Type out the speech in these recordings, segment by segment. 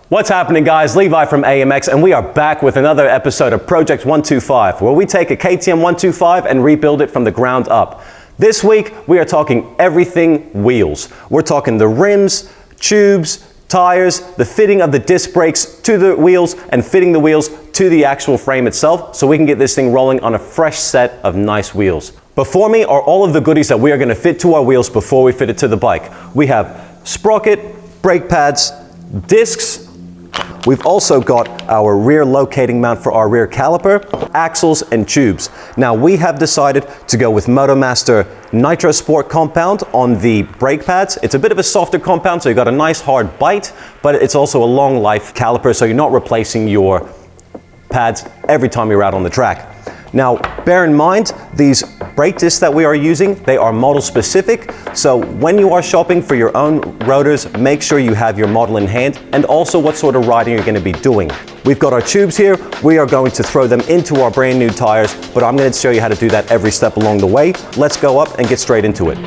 What's happening, guys? Levi from AMX, and we are back with another episode of Project 125, where we take a KTM 125 and rebuild it from the ground up. This week, we are talking everything wheels. We're talking the rims, tubes, tires, the fitting of the disc brakes to the wheels, and fitting the wheels to the actual frame itself, so we can get this thing rolling on a fresh set of nice wheels. Before me are all of the goodies that we are going to fit to our wheels before we fit it to the bike. We have sprocket, brake pads, discs. We've also got our rear locating mount for our rear caliper, axles, and tubes. Now we have decided to go with MotoMaster Nitro Sport compound on the brake pads. It's a bit of a softer compound, so you've got a nice hard bite, but it's also a long life caliper, so you're not replacing your pads every time you're out on the track. Now, bear in mind, these brake discs that we are using, they are model specific. So when you are shopping for your own rotors, make sure you have your model in hand and also what sort of riding you're going to be doing. We've got our tubes here. We are going to throw them into our brand new tires, but I'm going to show you how to do that every step along the way. Let's go up and get straight into it.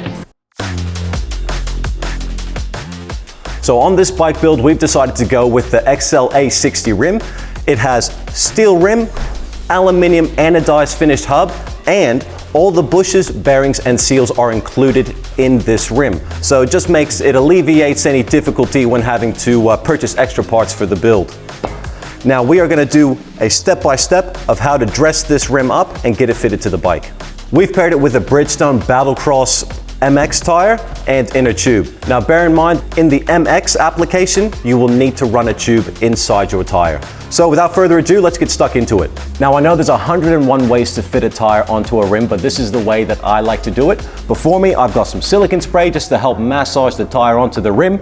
So on this bike build, we've decided to go with the XLA 60 rim. It has steel rim, aluminium anodized finished hub, and all the bushes, bearings, and seals are included in this rim. So it alleviates any difficulty when having to purchase extra parts for the build. Now we are going to do a step-by-step of how to dress this rim up and get it fitted to the bike. We've paired it with a Bridgestone Battlecross MX tire and inner tube. Now bear in mind, in the MX application, you will need to run a tube inside your tire. So without further ado, let's get stuck into it. Now I know there's 101 ways to fit a tire onto a rim, but this is the way that I like to do it. Before me, I've got some silicone spray just to help massage the tire onto the rim,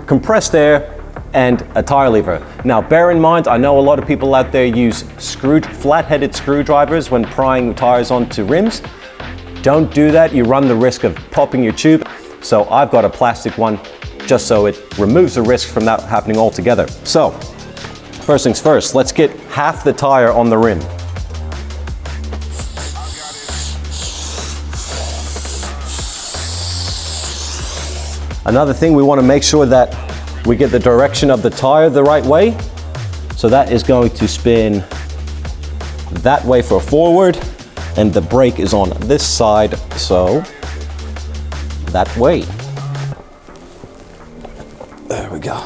compressed air, and a tire lever. Now bear in mind, I know a lot of people out there use flat-headed screwdrivers when prying tires onto rims. Don't do that, you run the risk of popping your tube. So I've got a plastic one just so it removes the risk from that happening altogether. So, first things first, let's get half the tire on the rim. Another thing, we want to make sure that we get the direction of the tire the right way. So that is going to spin that way for forward, and the brake is on this side, so that way. There we go.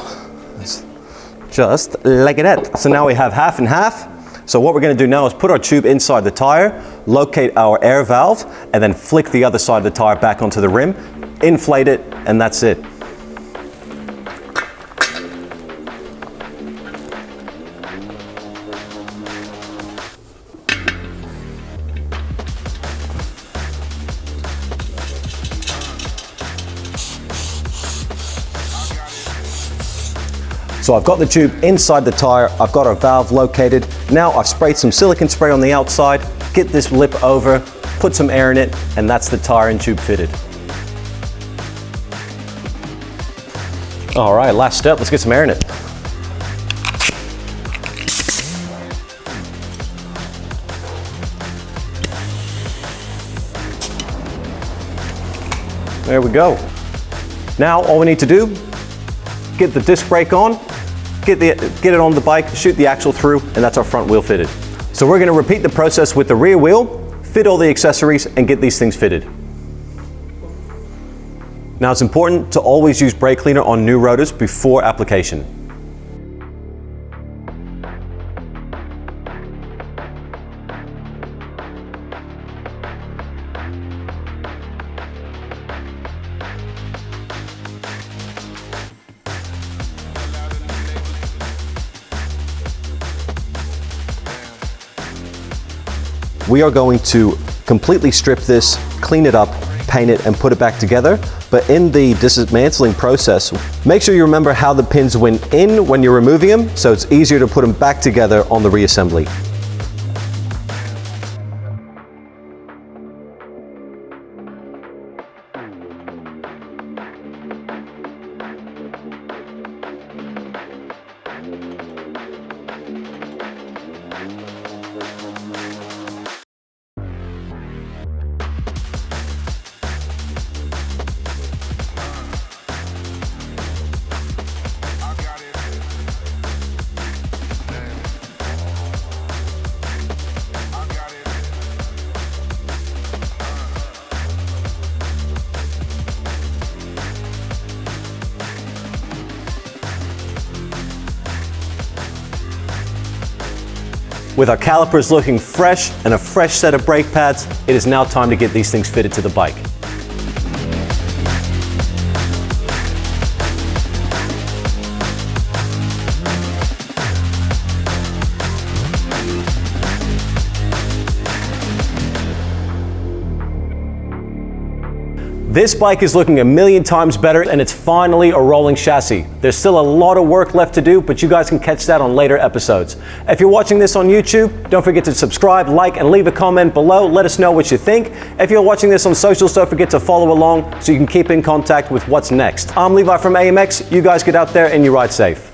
Just like that. So now we have half and half. So what we're going to do now is put our tube inside the tire, locate our air valve, and then flick the other side of the tire back onto the rim, inflate it, and that's it. So I've got the tube inside the tire, I've got our valve located. Now I've sprayed some silicone spray on the outside, get this lip over, put some air in it, and that's the tire and tube fitted. All right, last step, let's get some air in it. There we go. Now all we need to do, get the disc brake on, get it on the bike, shoot the axle through, and that's our front wheel fitted. So we're going to repeat the process with the rear wheel, fit all the accessories, and get these things fitted. Now it's important to always use brake cleaner on new rotors before application. We are going to completely strip this, clean it up, paint it, and put it back together. But in the dismantling process, make sure you remember how the pins went in when you're removing them, so it's easier to put them back together on the reassembly. With our calipers looking fresh and a fresh set of brake pads, it is now time to get these things fitted to the bike. This bike is looking a million times better, and it's finally a rolling chassis. There's still a lot of work left to do, but you guys can catch that on later episodes. If you're watching this on YouTube, don't forget to subscribe, like, and leave a comment below. Let us know what you think. If you're watching this on socials, don't forget to follow along so you can keep in contact with what's next. I'm Levi from AMX. You guys get out there and you ride safe.